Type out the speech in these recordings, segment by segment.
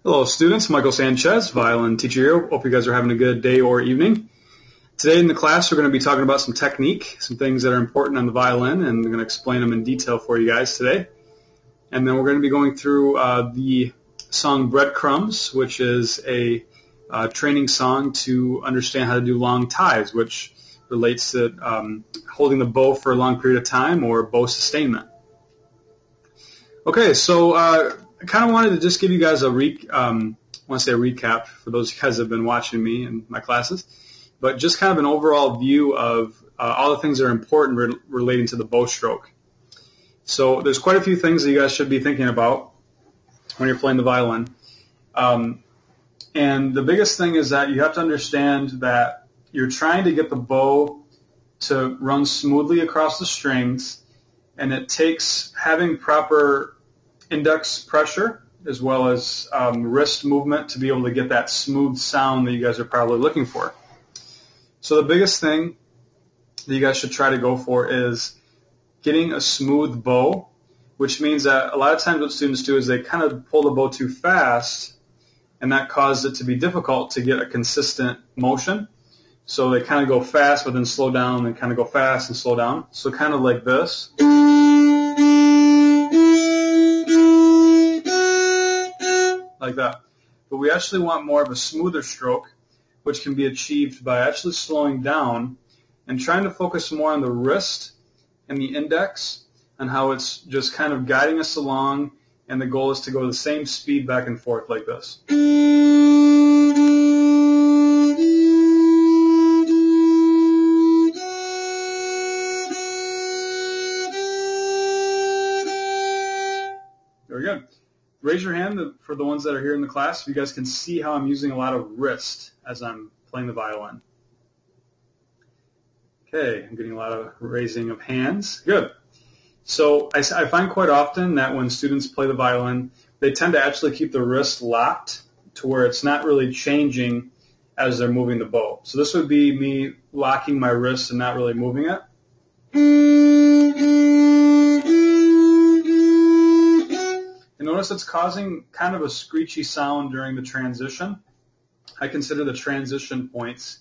Hello students, Michael Sanchez, violin teacher here. Hope you guys are having a good day or evening. Today in the class we're going to be talking about some technique, some things that are important on the violin, and I'm going to explain them in detail for you guys today. And then we're going to be going through the song Breadcrumbs, which is a training song to understand how to do long ties, which relates to holding the bow for a long period of time or bow sustainment. Okay, so I kind of wanted to just give you guys a recap for those of you guys that have been watching me in my classes, but just kind of an overall view of all the things that are important relating to the bow stroke. So there's quite a few things that you guys should be thinking about when you're playing the violin. And the biggest thing is that you have to understand that you're trying to get the bow to run smoothly across the strings, and it takes having proper index pressure as well as wrist movement to be able to get that smooth sound that you guys are probably looking for. So the biggest thing that you guys should try to go for is getting a smooth bow, which means that a lot of times what students do is they kind of pull the bow too fast, and that causes it to be difficult to get a consistent motion. So they kind of go fast but then slow down, and kind of go fast and slow down. So kind of like this. Like that. But we actually want more of a smoother stroke, which can be achieved by actually slowing down and trying to focus more on the wrist and the index and how it's just kind of guiding us along, and the goal is to go the same speed back and forth like this. Very good. Raise your hand for the ones that are here in the class if you guys can see how I'm using a lot of wrist as I'm playing the violin. Okay, I'm getting a lot of raising of hands. Good. So I find quite often that when students play the violin, they tend to actually keep the wrist locked to where it's not really changing as they're moving the bow. So this would be me locking my wrist and not really moving it. And notice it's causing kind of a screechy sound during the transition. I consider the transition points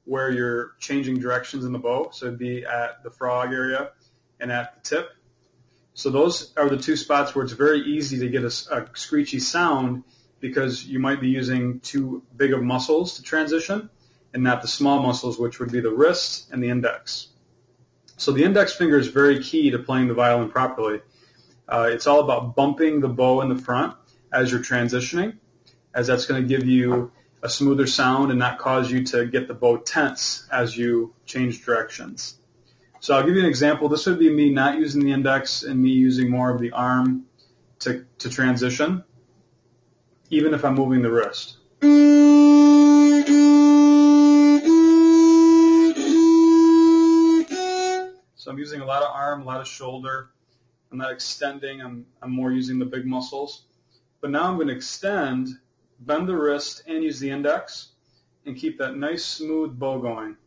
where you're changing directions in the bow. So it'd be at the frog area and at the tip. So those are the two spots where it's very easy to get a screechy sound, because you might be using too big of muscles to transition and not the small muscles, which would be the wrist and the index. So the index finger is very key to playing the violin properly. It's all about bumping the bow in the front as you're transitioning, as that's going to give you a smoother sound and not cause you to get the bow tense as you change directions. So I'll give you an example. This would be me not using the index and me using more of the arm to transition, even if I'm moving the wrist. So I'm using a lot of arm, a lot of shoulder. I'm not extending. I'm more using the big muscles. But now I'm going to extend, bend the wrist, and use the index, and keep that nice smooth bow going.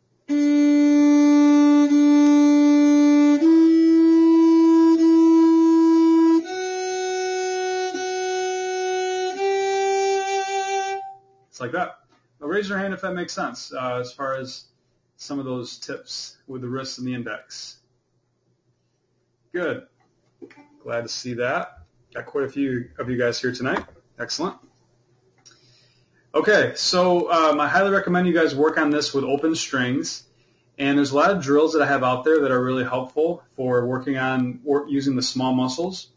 It's like that. Now raise your hand if that makes sense as far as some of those tips with the wrist and the index. Good. Glad to see that. Got quite a few of you guys here tonight. Excellent. Okay, so I highly recommend you guys work on this with open strings. And there's a lot of drills that I have out there that are really helpful for working on using the small muscles.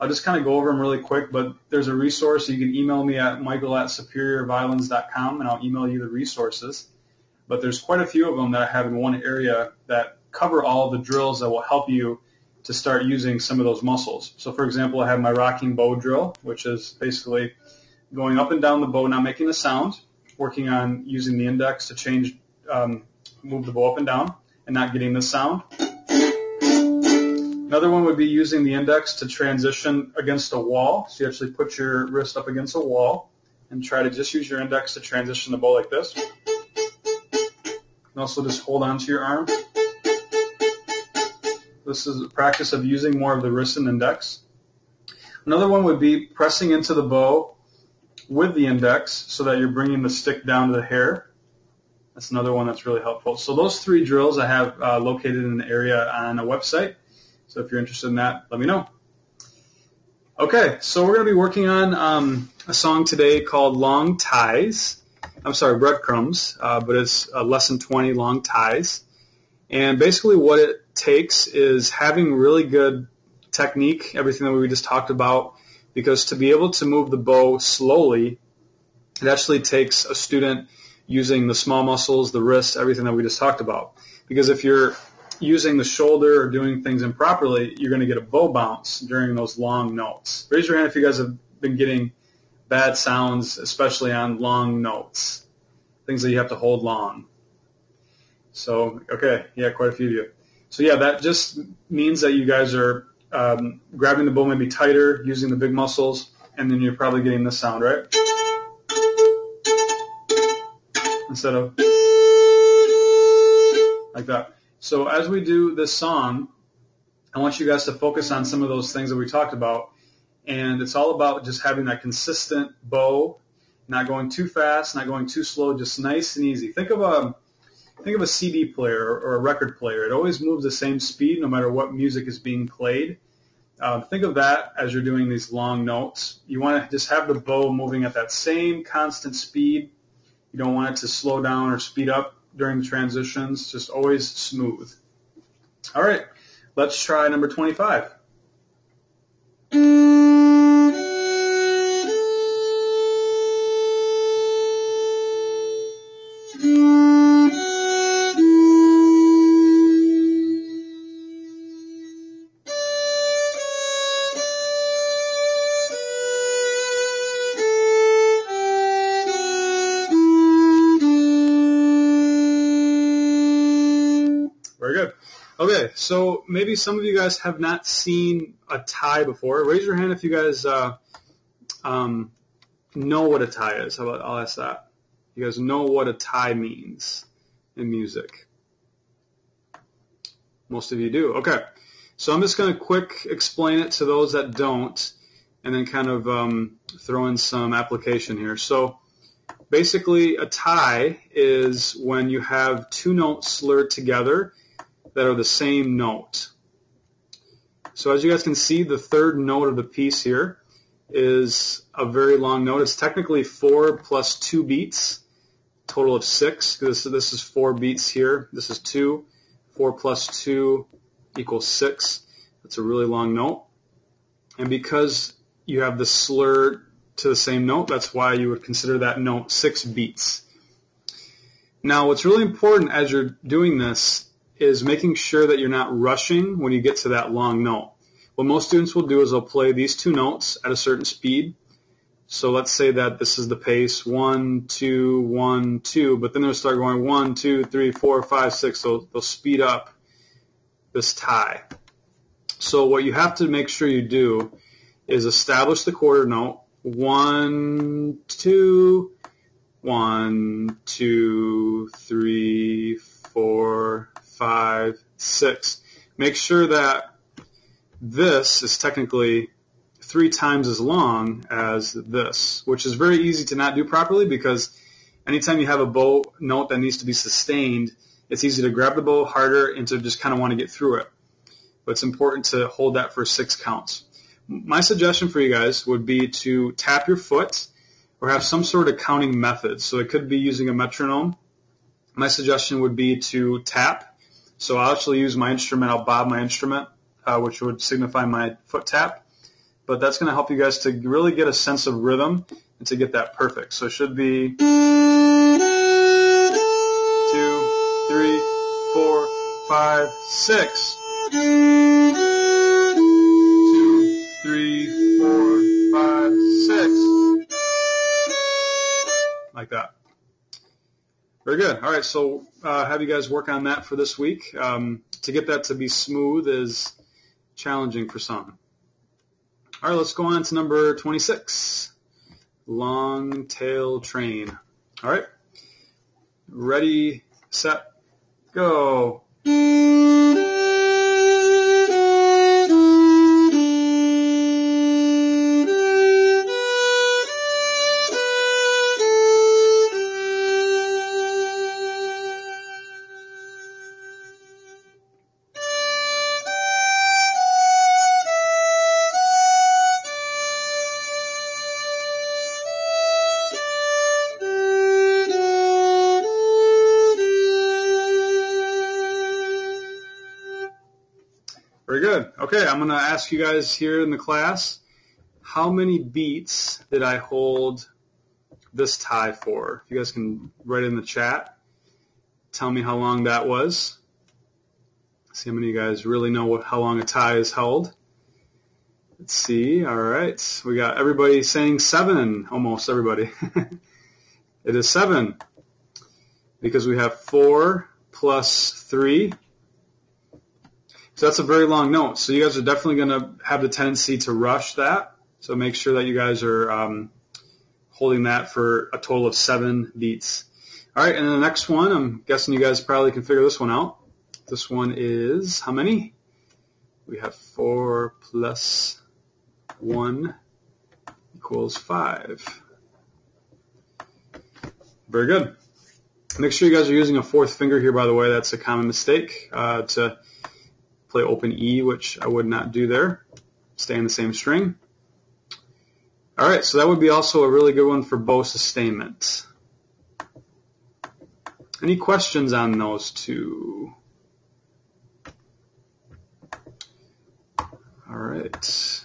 I'll just kind of go over them really quick, but there's a resource. You can email me at michael@superiorviolins.com, and I'll email you the resources. But there's quite a few of them that I have in one area that cover all the drills that will help you to start using some of those muscles. So for example, I have my rocking bow drill, which is basically going up and down the bow, not making a sound, working on using the index to change, move the bow up and down and not getting the sound. Another one would be using the index to transition against a wall. So you actually put your wrist up against a wall and try to just use your index to transition the bow like this. And also just hold on to your arm. This is a practice of using more of the wrist and index. Another one would be pressing into the bow with the index so that you're bringing the stick down to the hair. That's another one that's really helpful. So those 3 drills I have located in an area on a website. So if you're interested in that, let me know. Okay, so we're going to be working on a song today called Long Ties. I'm sorry, Breadcrumbs, but it's lesson 20, Long Ties. And basically what it takes is having really good technique, everything that we just talked about, because to be able to move the bow slowly, it actually takes a student using the small muscles, the wrists, everything that we just talked about. Because if you're using the shoulder or doing things improperly, you're going to get a bow bounce during those long notes. Raise your hand if you guys have been getting bad sounds, especially on long notes, things that you have to hold long. So, okay, yeah, quite a few of you. So, yeah, that just means that you guys are grabbing the bow maybe tighter, using the big muscles, and then you're probably getting this sound, right? Instead of like that. So as we do this song, I want you guys to focus on some of those things that we talked about, and it's all about just having that consistent bow, not going too fast, not going too slow, just nice and easy. Think of a CD player or a record player. It always moves the same speed no matter what music is being played. Think of that as you're doing these long notes. You want to just have the bow moving at that same constant speed. You don't want it to slow down or speed up during the transitions. Just always smooth. All right, let's try number 25. Very good. Okay, so maybe some of you guys have not seen a tie before. Raise your hand if you guys know what a tie is. How about I'll ask that. You guys know what a tie means in music? Most of you do. Okay, so I'm just going to quick explain it to those that don't, and then kind of throw in some application here. So basically, a tie is when you have 2 notes slurred together that are the same note. So as you guys can see, the 3rd note of the piece here is a very long note. It's technically 4 plus 2 beats, total of 6. This is 4 beats here. This is 2. 4 plus 2 equals 6. That's a really long note. And because you have the slur to the same note, that's why you would consider that note 6 beats. Now, what's really important as you're doing this is making sure that you're not rushing when you get to that long note. What most students will do is they'll play these 2 notes at a certain speed. So let's say that this is the pace, 1, 2, 1, 2, but then they'll start going 1, 2, 3, 4, 5, 6. So they'll speed up this tie. So what you have to make sure you do is establish the quarter note, 1, 2, 1, 2, 3, 4, 5, 6. Make sure that this is technically 3 times as long as this, which is very easy to not do properly because anytime you have a bow note that needs to be sustained, it's easy to grab the bow harder and to just kind of want to get through it. But it's important to hold that for 6 counts. My suggestion for you guys would be to tap your foot or have some sort of counting method. So it could be using a metronome. My suggestion would be to tap. So I'll actually use my instrument. I'll bob my instrument, which would signify my foot tap. But that's going to help you guys to really get a sense of rhythm and to get that perfect. So it should be 2, 3, 4, 5, 6. 2, 3, 4, 5, 6. Like that. Very good. All right, so have you guys work on that for this week. To get that to be smooth is challenging for some. All right, let's go on to number 26, Long Tail Train. All right, ready, set, go. Okay, I'm going to ask you guys here in the class, how many beats did I hold this tie for? If you guys can write it in the chat, tell me how long that was. See how many of you guys really know how long a tie is held. Let's see. All right. We got everybody saying 7, almost everybody. It is 7 because we have 4 plus 3. So that's a very long note. So you guys are definitely going to have the tendency to rush that. So make sure that you guys are holding that for a total of 7 beats. All right. And then the next one, I'm guessing you guys probably can figure this one out. This one is how many? We have 4 plus 1 equals 5. Very good. Make sure you guys are using a 4th finger here, by the way. That's a common mistake to play open E, which I would not do there. Stay in the same string. All right, so that would be also a really good one for bow sustainment. Any questions on those two? All right.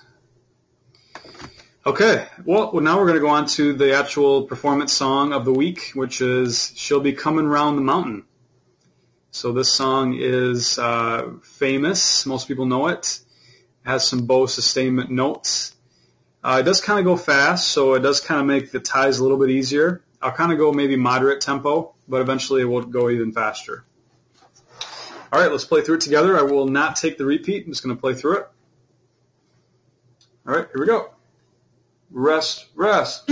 Okay, well, now we're going to go on to the actual performance song of the week, which is She'll Be Comin' Round the Mountain. So this song is famous. Most people know it. It has some bow sustainment notes. It does kind of go fast, so it does kind of make the ties a little bit easier. I'll kind of go maybe moderate tempo, but eventually it will go even faster. All right, let's play through it together. I will not take the repeat. I'm just going to play through it. All right, here we go. Rest, rest.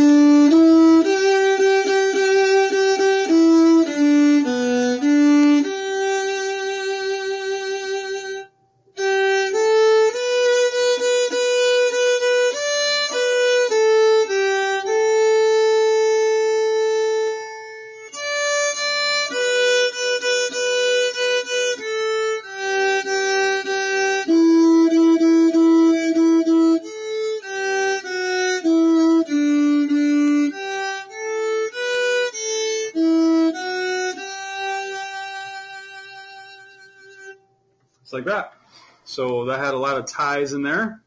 Like that. So that had a lot of ties in there.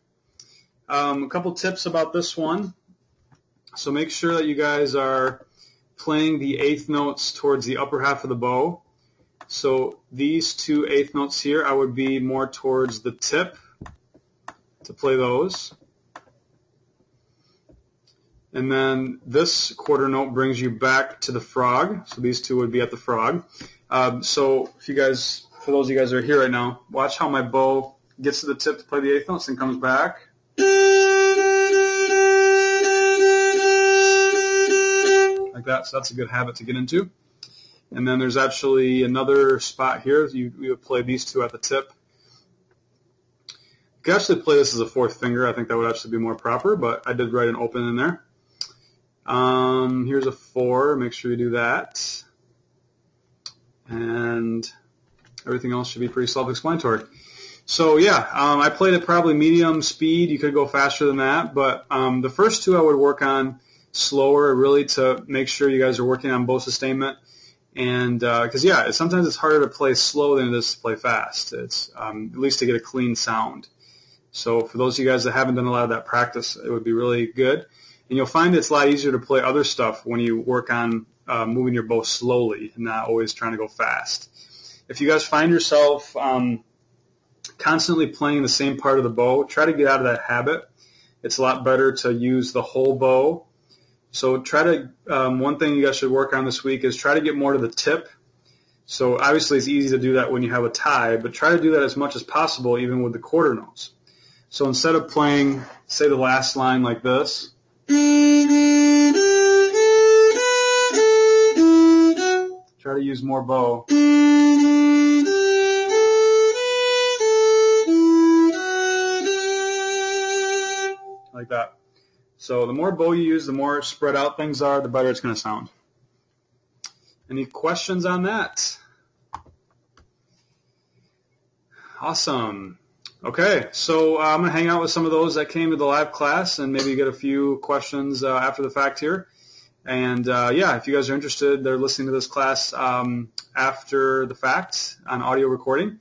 A couple tips about this one. So make sure that you guys are playing the 8th notes towards the upper half of the bow. So these 2 8th notes here, I would be more towards the tip to play those. And then this quarter note brings you back to the frog. So these 2 would be at the frog. So if you guys, for those of you guys that are here right now, watch how my bow gets to the tip to play the 8th notes and comes back. Like that. So that's a good habit to get into. And then there's actually another spot here. You would play these 2 at the tip. You could actually play this as a 4th finger. I think that would actually be more proper, but I did write an open in there. Here's a 4. Make sure you do that. And everything else should be pretty self-explanatory. So yeah, I played it probably medium speed. You could go faster than that, but the first 2 I would work on slower, really to make sure you guys are working on bow sustainment. And because yeah, sometimes it's harder to play slow than it is to play fast. It's at least to get a clean sound. So for those of you guys that haven't done a lot of that practice, it would be really good. And you'll find it's a lot easier to play other stuff when you work on moving your bow slowly and not always trying to go fast. If you guys find yourself constantly playing the same part of the bow, try to get out of that habit. It's a lot better to use the whole bow. So try to, one thing you guys should work on this week is try to get more to the tip. So obviously it's easy to do that when you have a tie, but try to do that as much as possible even with the quarter notes. So instead of playing, say, the last line like this, try to use more bow. Like that. So the more bow you use, the more spread out things are, the better it's going to sound. Any questions on that? Awesome. Okay, so I'm going to hang out with some of those that came to the live class and maybe get a few questions after the fact here. And yeah, if you guys are interested, they're listening to this class after the fact on audio recording.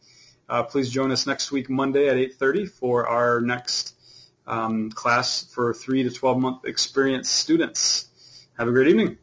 Please join us next week, Monday at 8:30 for our next class for 3 to 12-month experienced students. Have a great evening.